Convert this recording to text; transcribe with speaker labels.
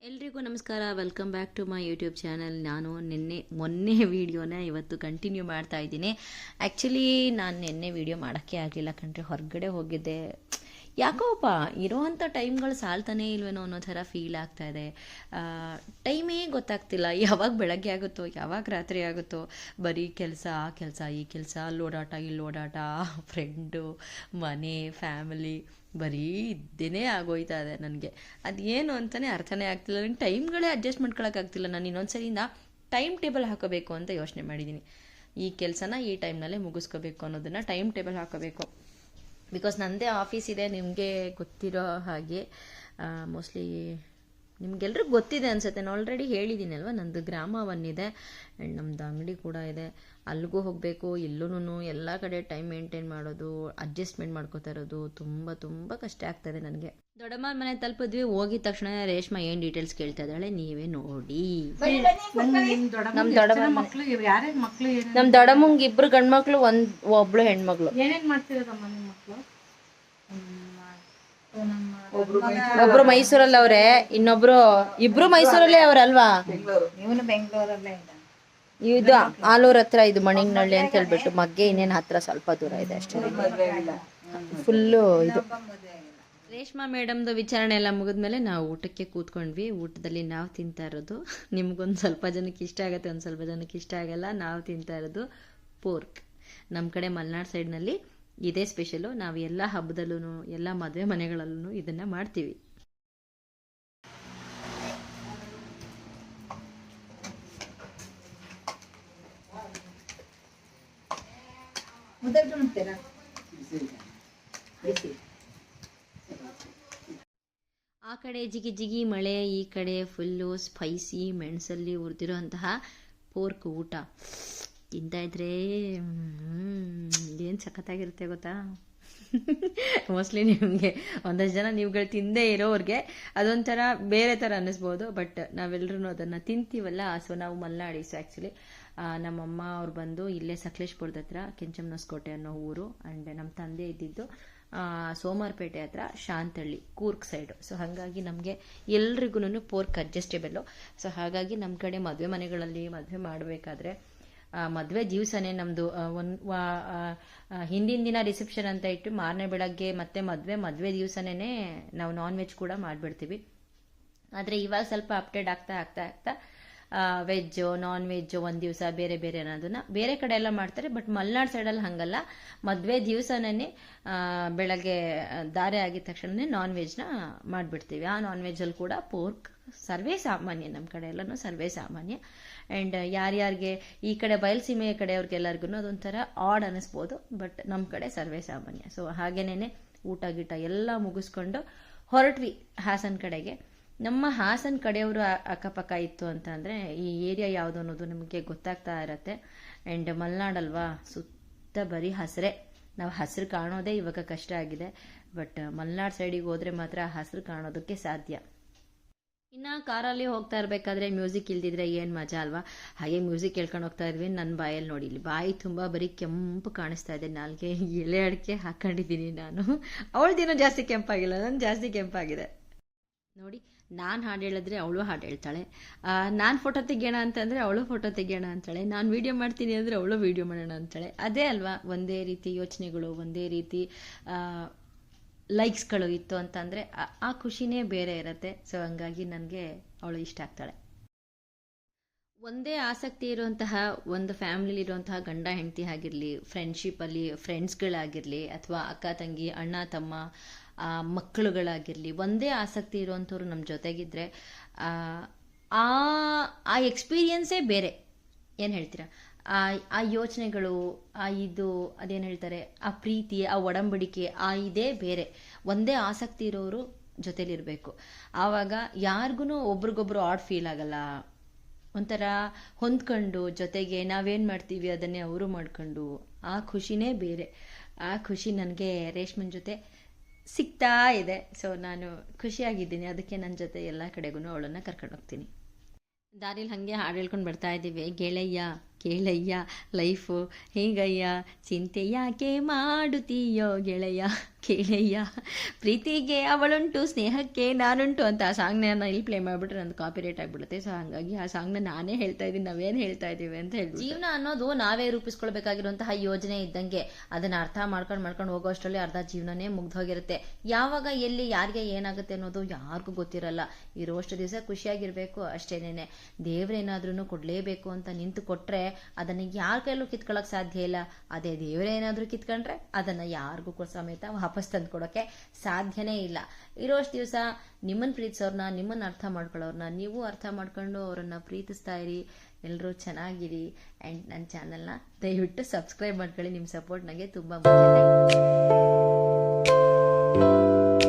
Speaker 1: ಎಲ್ರಿಗೂ ನಮಸ್ಕಾರ. Welcome back to my YouTube channel. ನಾನು ಮೊನ್ನೆ ವೀಡಿಯೋನ ಇವತ್ತು ಕಂಟಿನ್ಯೂ ಮಾಡ್ತಾ ಇದ್ದೀನಿ. ಆ್ಯಕ್ಚುಲಿ ನಾನು ನಿನ್ನೆ ವೀಡಿಯೋ ಮಾಡೋಕ್ಕೆ ಆಗಲಿಲ್ಲ ಕಣ್ರಿ, ಹೊರಗಡೆ ಹೋಗಿದ್ದೆ. ಯಾಕೋಪ್ಪ ಇರೋವಂಥ ಟೈಮ್ಗಳು ಸಾಲ್ತಾನೇ ಇಲ್ವೇನೋ ಅನ್ನೋ ಥರ ಫೀಲ್ ಆಗ್ತಾಯಿದೆ. ಟೈಮೇ ಗೊತ್ತಾಗ್ತಿಲ್ಲ, ಯಾವಾಗ ಬೆಳಗ್ಗೆ ಆಗುತ್ತೋ ಯಾವಾಗ ರಾತ್ರಿ ಆಗುತ್ತೋ. ಬರೀ ಕೆಲಸ ಈ ಕೆಲಸ, ಅಲ್ಲಿ ಓಡಾಟ ಇಲ್ಲಿ ಓಡಾಟ, ಫ್ರೆಂಡು, ಮನೆ, ಫ್ಯಾಮಿಲಿ, ಬರೀ ಇದ್ದೇನೆ ಆಗೋಯ್ತಾ ಇದೆ ನನಗೆ. ಅದೇನು ಅಂತಲೇ ಅರ್ಥನೇ ಆಗ್ತಿಲ್ಲ. ನನಗೆ ಟೈಮ್ಗಳೇ ಅಡ್ಜಸ್ಟ್ ಮಾಡ್ಕೊಳಕ್ಕಾಗ್ತಿಲ್ಲ. ನಾನು ಇನ್ನೊಂದ್ಸರಿಯಿಂದ ಟೈಮ್ ಟೇಬಲ್ ಹಾಕೋಬೇಕು ಅಂತ ಯೋಚನೆ ಮಾಡಿದ್ದೀನಿ. ಈ ಕೆಲಸನ ಈ ಟೈಮ್ನಲ್ಲೇ ಮುಗಿಸ್ಕೋಬೇಕು ಅನ್ನೋದನ್ನು ಟೈಮ್ ಟೇಬಲ್ ಹಾಕೋಬೇಕು. ಬಿಕಾಸ್ ನನ್ನದೇ ಆಫೀಸ್ ಇದೆ, ನಿಮಗೆ ಗೊತ್ತಿರೋ ಹಾಗೆ. ಮೋಸ್ಟ್ಲಿ ನಿಮಗೆಲ್ರಿಗೂ ಗೊತ್ತಿದೆ ಅನ್ಸುತ್ತೆ, ನಾನು ಆಲ್ರೆಡಿ ಹೇಳಿದ್ದೀನಲ್ವ. ನಂದು ಗ್ರಾಮ ಒನ್ ಇದೆ ಆ್ಯಂಡ್ ನಮ್ಮದು ಅಂಗಡಿ ಕೂಡ ಇದೆ. ಅಲ್ಲಿಗೂ ಹೋಗಬೇಕು, ಇಲ್ಲೂ ಎಲ್ಲ ಕಡೆ ಟೈಮ್ ಮೇಂಟೈನ್ ಮಾಡೋದು, ಅಡ್ಜಸ್ಟ್ಮೆಂಟ್ ಮಾಡ್ಕೋತಾ ಇರೋದು ತುಂಬ ತುಂಬ ಕಷ್ಟ ಆಗ್ತದೆ ನನಗೆ. ದೊಡ್ಡಮ್ಮ ಮನೆ ತಲುಪಿದ್ವಿ. ಹೋಗಿದ ತಕ್ಷಣ ರೇಷ್ಮಾ ಏನು ಡೀಟೇಲ್ಸ್ ಕೇಳ್ತಾ ಇದ್ದಾಳೆ ನೀವೇ ನೋಡಿ. ನಮ್ಮ ದೊಡ್ಡಮ್ಮಂಗೆ ಇಬ್ರು ಗಂಡ್ಮಕ್ಳು, ಒಬ್ಳು ಹೆಣ್ಮಕ್ಳು.
Speaker 2: ಏನೇನ್ ಮಾಡ್ತಿರೋದಮ್ಮ ನಿಮ್ಮ ಮಕ್ಕಳು?
Speaker 1: ಒಬ್ರು ಮೈಸೂರಲ್ಲಿ ಅವ್ರೆ, ಇಬ್ರು ಮೈಸೂರಲ್ಲೇ ಅವ್ರಲ್ವಾ.
Speaker 2: ಇವನು ಬೆಂಗಳೂರಲ್ಲೇ ಇದ್ದ.
Speaker 1: ಇದು ಆಲೂರ್ ಹತ್ರ, ಇದು ಮಣಿಂಗ್ನಳ್ಳಿ ಅಂತ ಹೇಳ್ಬಿಟ್ಟು. ಮಗ್ಗೆ ಇನ್ನೇನು ಹತ್ರ ಸ್ವಲ್ಪ ದೂರ ಇದೆ ಅಷ್ಟೇ. ಫುಲ್ಲು ಇದು. ರೇಷ್ಮಾ ಮೇಡಮ್ದು ವಿಚಾರಣೆ ಎಲ್ಲ ಮುಗಿದ್ಮೇಲೆ ನಾವು ಊಟಕ್ಕೆ ಕೂತ್ಕೊಂಡ್ವಿ. ಊಟದಲ್ಲಿ ನಾವು ತಿಂತಾ ಇರೋದು, ನಿಮ್ಗೊಂದು ಸ್ವಲ್ಪ ಜನಕ್ಕೆ ಇಷ್ಟ ಆಗುತ್ತೆ, ಒಂದು ಸ್ವಲ್ಪ ಜನಕ್ಕೆ ಇಷ್ಟ ಆಗಲ್ಲ. ನಾವು ತಿಂತಾ ಇರೋದು ಪೋರ್ಕ್. ನಮ್ಮ ಕಡೆ ಮಲೆನಾಡು ಸೈಡ್ನಲ್ಲಿ ಇದೇ ಸ್ಪೆಷಲು. ನಾವು ಎಲ್ಲ ಹಬ್ಬದಲ್ಲೂ ಎಲ್ಲ ಮದುವೆ ಮನೆಗಳಲ್ಲೂ ಇದನ್ನು ಮಾಡ್ತೀವಿ. ಆ ಕಡೆ ಜಿಗಿ ಜಿಗಿ ಮಳೆ, ಈ ಕಡೆ ಫುಲ್ಲು ಸ್ಪೈಸಿ ಮೆಣಸಲ್ಲಿ ಹುರಿದಿರೋಂತಹ ಪೋರ್ಕ್ ಊಟ ತಿಂತಾ ಇದ್ರೆ ಏನು ಸಖತ್ತಾಗಿರುತ್ತೆ ಗೊತ್ತಾ. ಮೋಸ್ಟ್ಲಿ ನಿಮಗೆ ಒಂದಷ್ಟು ಜನ ನೀವುಗಳು ತಿಂದೇ ಇರೋರಿಗೆ ಅದೊಂಥರ ಬೇರೆ ಥರ ಅನ್ನಿಸ್ಬೋದು. ಬಟ್ ನಾವೆಲ್ಲರೂ ಅದನ್ನು ತಿಂತೀವಲ್ಲ. ಸೊ ನಾವು ಮಲ್ನಾಡಿ. ಸೊ ಆ್ಯಕ್ಚುಲಿ ನಮ್ಮಮ್ಮ ಅವ್ರು ಬಂದು ಇಲ್ಲೇ ಸಕಲೇಶ್ಪುರದ ಹತ್ರ ಕೆಂಚಮ್ಮನಸ್ಕೋಟೆ ಅನ್ನೋ ಊರು. ಆ್ಯಂಡ್ ನಮ್ಮ ತಂದೆ ಇದ್ದಿದ್ದು ಸೋಮಾರ್ಪೇಟೆ ಹತ್ರ ಶಾಂತಳ್ಳಿ, ಕೂರ್ಗ್ ಸೈಡು. ಸೊ ಹಾಗಾಗಿ ನಮಗೆ ಎಲ್ರಿಗೂ ಪೋರ್ಕ್ ಅಡ್ಜಸ್ಟೇಬಲ್ಲು. ಸೊ ಹಾಗಾಗಿ ನಮ್ಮ ಕಡೆ ಮದುವೆ ಮನೆಗಳಲ್ಲಿ ಮದುವೆ ಮಾಡಬೇಕಾದ್ರೆ ಮದುವೆ ದಿವಸನೇ ನಮ್ಮದು ಹಿಂದಿನ ದಿನ ರಿಸೆಪ್ಷನ್ ಅಂತ ಇಟ್ಟು ಮಾರನೇ ಬೆಳಗ್ಗೆ ಮತ್ತೆ ಮದುವೆ ದಿವಸನೇ ನಾವು ನಾನ್ ವೆಜ್ ಕೂಡ ಮಾಡಿಬಿಡ್ತೀವಿ. ಆದರೆ ಇವಾಗ ಸ್ವಲ್ಪ ಅಪ್ಡೇಟ್ ಆಗ್ತಾ ವೆಜ್ಜು ನಾನ್ ವೆಜ್ಜು ಒಂದು ದಿವಸ ಬೇರೆ ಬೇರೆ ಅನ್ನೋದನ್ನ ಬೇರೆ ಕಡೆ ಎಲ್ಲ ಮಾಡ್ತಾರೆ. ಬಟ್ ಮಲೆನಾಡು ಸೈಡಲ್ಲಿ ಹಾಗಲ್ಲ. ಮದುವೆ ದಿವಸನೇ ಬೆಳಗ್ಗೆ ದಾರೆ ಆಗಿದ ತಕ್ಷಣ ನಾನ್ ವೆಜ್ನ ಮಾಡಿಬಿಡ್ತೀವಿ. ಆ ನಾನ್ ವೆಜ್ಜಲ್ಲಿ ಕೂಡ ಪೋರ್ಕ್ ಸರ್ವೇ ಸಾಮಾನ್ಯ. ನಮ್ಮ ಕಡೆ ಎಲ್ಲನೂ ಸರ್ವೇ ಸಾಮಾನ್ಯ. ಆ್ಯಂಡ್ ಯಾರ್ಯಾರಿಗೆ ಈ ಕಡೆ ಬಯಲುಸೀಮೆಯ ಕಡೆಯವ್ರಿಗೆಲ್ಲರಿಗೂ ಅದೊಂಥರ ಆಡ್ ಅನ್ನಿಸ್ಬೋದು. ಬಟ್ ನಮ್ಮ ಕಡೆ ಸರ್ವೇ ಸಾಮಾನ್ಯ. ಸೊ ಹಾಗೇನೇ ಊಟ ಗೀಟ ಎಲ್ಲ ಮುಗಿಸ್ಕೊಂಡು ಹೊರಟ್ವಿ ಹಾಸನ ಕಡೆಗೆ. ನಮ್ಮ ಹಾಸನ ಕಡೆಯವರು ಅಕ್ಕಪಕ್ಕ ಇತ್ತು ಅಂತ ಅಂದರೆ ಈ ಏರಿಯಾ ಯಾವುದು ಅನ್ನೋದು ನಮಗೆ ಗೊತ್ತಾಗ್ತಾ ಇರತ್ತೆ. ಆ್ಯಂಡ್ ಮಲೆನಾಡಲ್ವಾ, ಸುತ್ತ ಬರೀ ಹಸಿರೇ. ನಾವು ಹಸಿರು ಕಾಣೋದೇ ಇವಾಗ ಕಷ್ಟ ಆಗಿದೆ. ಬಟ್ ಮಲೆನಾಡು ಸೈಡಿಗೆ ಹೋದರೆ ಮಾತ್ರ ಹಸಿರು ಕಾಣೋದಕ್ಕೆ ಸಾಧ್ಯ. ಇನ್ನು ಕಾರಲ್ಲಿ ಹೋಗ್ತಾ ಇರಬೇಕಾದ್ರೆ ಮ್ಯೂಸಿಕ್ ಇಲ್ದಿದ್ರೆ ಏನು ಮಜಾ ಅಲ್ವಾ. ಹಾಗೆ ಮ್ಯೂಸಿಕ್ ಕೇಳ್ಕೊಂಡು ಹೋಗ್ತಾ ಇದ್ವಿ. ನನ್ನ ಬಾಯಲ್ಲಿ ನೋಡಿ, ಇಲ್ಲಿ ಬಾಯಿ ತುಂಬ ಬರೀ ಕೆಂಪು ಕಾಣಿಸ್ತಾ ಇದೆ. ನಾಲ್ಗೆ ಎಲೆ ಅಡಿಕೆ ಹಾಕೊಂಡಿದ್ದೀನಿ ನಾನು. ಅವಳದೇನೋ ಜಾಸ್ತಿ ಕೆಂಪಾಗಿಲ್ಲ, ನಾನು ಜಾಸ್ತಿ ಕೆಂಪಾಗಿದೆ ನೋಡಿ. ನಾನು ಹಾಡು ಹೇಳಿದ್ರೆ ಅವಳು ಹಾಡು ಹೇಳ್ತಾಳೆ. ನಾನು ಫೋಟೋ ತೆಗಿಯೋಣ ಅಂತಂದರೆ ಅವಳು ಫೋಟೋ ತೆಗಿಯೋಣ ಅಂತಾಳೆ. ನಾನು ವೀಡಿಯೋ ಮಾಡ್ತೀನಿ ಅಂದರೆ ಅವಳು ವೀಡಿಯೋ ಮಾಡೋಣ ಅಂತಾಳೆ. ಅದೇ ಅಲ್ವಾ, ಒಂದೇ ರೀತಿ ಯೋಚನೆಗಳು, ಒಂದೇ ರೀತಿ ಲೈಕ್ಸ್ಗಳು ಇತ್ತು ಅಂತಂದರೆ ಆ ಖುಷಿನೇ ಬೇರೆ ಇರುತ್ತೆ. ಸೊ ಹಂಗಾಗಿ ನನಗೆ ಅವಳು ಇಷ್ಟ ಆಗ್ತಾಳೆ. ಒಂದೇ ಆಸಕ್ತಿ ಇರುವಂತಹ ಒಂದು ಫ್ಯಾಮಿಲಿಲಿರುವಂತಹ ಗಂಡ ಹೆಂಡತಿ ಆಗಿರಲಿ, ಫ್ರೆಂಡ್ಶಿಪ್ಪಲ್ಲಿ ಫ್ರೆಂಡ್ಸ್ಗಳಾಗಿರಲಿ, ಅಥವಾ ಅಕ್ಕ ತಂಗಿ ಅಣ್ಣ ತಮ್ಮ ಮಕ್ಕಳುಗಳಾಗಿರಲಿ, ಒಂದೇ ಆಸಕ್ತಿ ಇರುವಂಥವ್ರು ನಮ್ಮ ಜೊತೆಗಿದ್ರೆ ಆ ಎಕ್ಸ್ಪೀರಿಯನ್ಸೇ ಬೇರೆ. ಏನು ಹೇಳ್ತೀರಾ? ಆ ಯೋಚನೆಗಳು, ಅದೇನು ಹೇಳ್ತಾರೆ, ಆ ಪ್ರೀತಿ, ಆ ಒಡಂಬಡಿಕೆ, ಇದೇ ಬೇರೆ. ಒಂದೇ ಆಸಕ್ತಿ ಇರೋರು ಜೊತೆಲಿರಬೇಕು. ಆವಾಗ ಯಾರಿಗೂ ಒಬ್ರಿಗೊಬ್ರು ಆಡ್ ಫೀಲ್ ಆಗಲ್ಲ. ಒಂಥರ ಹೊಂದ್ಕೊಂಡು ಜೊತೆಗೆ ನಾವೇನು ಮಾಡ್ತೀವಿ ಅದನ್ನೇ ಅವರು ಮಾಡ್ಕೊಂಡು ಆ ಖುಷಿನೇ ಬೇರೆ. ಆ ಖುಷಿ ನನಗೆ ರೇಷ್ಮನ್ ಜೊತೆ ಸಿಗ್ತಾ ಇದೆ. ಸೊ ನಾನು ಖುಷಿಯಾಗಿದ್ದೀನಿ. ಅದಕ್ಕೆ ನನ್ನ ಜೊತೆ ಎಲ್ಲ ಕಡೆಗೂ ಅವಳನ್ನು ಕರ್ಕೊಂಡು ಹೋಗ್ತೀನಿ. ದಾರಿಲಿ ಹಾಗೆ ಹಾಡು ಹೇಳ್ಕೊಂಡು ಬರ್ತಾ ಇದ್ದೀವಿ. ಗೆಳೆಯ ಕೇಳಯ್ಯ ಲೈಫು ಹೇಗಯ್ಯ ಚಿಂತೆ ಯಾಕೆ ಮಾಡುತ್ತೀಯೋ ಗೆಳೆಯ ಕೇಳಯ್ಯ ಪ್ರೀತಿಗೆ ಅವಳುಂಟು ಸ್ನೇಹಕ್ಕೆ ನಾನುಂಟು ಅಂತ ಆ ಸಾಂಗ್ನ ನಾನು ಇಲ್ಲಿ ಪ್ಲೇ ಮಾಡಿಬಿಟ್ರೆ ನಂದು ಕಾಪಿರೇಟ್ ಆಗಿಬಿಡುತ್ತೆ. ಸೊ ಹಾಗಾಗಿ ಆ ಸಾಂಗ್ನ ನಾನೇ ಹೇಳ್ತಾ ಇದ್ದೀನಿ, ನಾವೇನು ಹೇಳ್ತಾ ಇದ್ದೀವಿ ಅಂತ ಹೇಳಿ. ಜೀವನ ಅನ್ನೋದು ನಾವೇ ರೂಪಿಸ್ಕೊಳ್ಬೇಕಾಗಿರುವಂತಹ ಯೋಜನೆ ಇದ್ದಂಗೆ. ಅದನ್ನು ಅರ್ಥ ಮಾಡ್ಕೊಂಡು ಹೋಗೋಷ್ಟರಲ್ಲಿ ಅರ್ಧ ಜೀವನನೇ ಮುಗ್ದೋಗಿರುತ್ತೆ. ಯಾವಾಗ ಎಲ್ಲಿ ಯಾರಿಗೆ ಏನಾಗುತ್ತೆ ಅನ್ನೋದು ಯಾರಿಗೂ ಗೊತ್ತಿರಲ್ಲ. ಇರೋಷ್ಟು ದಿವಸ ಖುಷಿಯಾಗಿರ್ಬೇಕು ಅಷ್ಟೇನೇನೆ. ದೇವ್ರೇನಾದ್ರೂ ಕೊಡಲೇಬೇಕು ಅಂತ ನಿಂತು ಕೊಟ್ರೆ ಅದನ್ನು ಯಾರ ಕೈಲೂ ಕಿತ್ಕೊಳ್ಳೋಕೆ ಸಾಧ್ಯ ಇಲ್ಲ. ಅದೇ ದೇವರೇನಾದ್ರೂ ಕಿತ್ಕೊಂಡ್ರೆ ಅದನ್ನು ಯಾರಿಗೂ ಸಮೇತ ವಾಪಸ್ ತಂದು ಕೊಡೋಕೆ ಸಾಧ್ಯನೇ ಇಲ್ಲ. ಇರೋಷ್ಟು ದಿವಸ ನಿಮ್ಮನ್ನು ಪ್ರೀತಿಸೋರ್ನ, ನಿಮ್ಮನ್ನು ಅರ್ಥ ಮಾಡ್ಕೊಳ್ಳೋರ್ನ ನೀವು ಅರ್ಥ ಮಾಡ್ಕೊಂಡು ಅವರನ್ನು ಪ್ರೀತಿಸ್ತಾ ಇರಿ. ಎಲ್ಲರೂ ಚೆನ್ನಾಗಿರಿ. ಆ್ಯಂಡ್ ನನ್ನ ಚಾನಲ್ನ ದಯವಿಟ್ಟು ಸಬ್ಸ್ಕ್ರೈಬ್ ಮಾಡ್ಕೊಳ್ಳಿ. ನಿಮ್ಮ ಸಪೋರ್ಟ್ ನನಗೆ ತುಂಬ ಮುಖ್ಯ.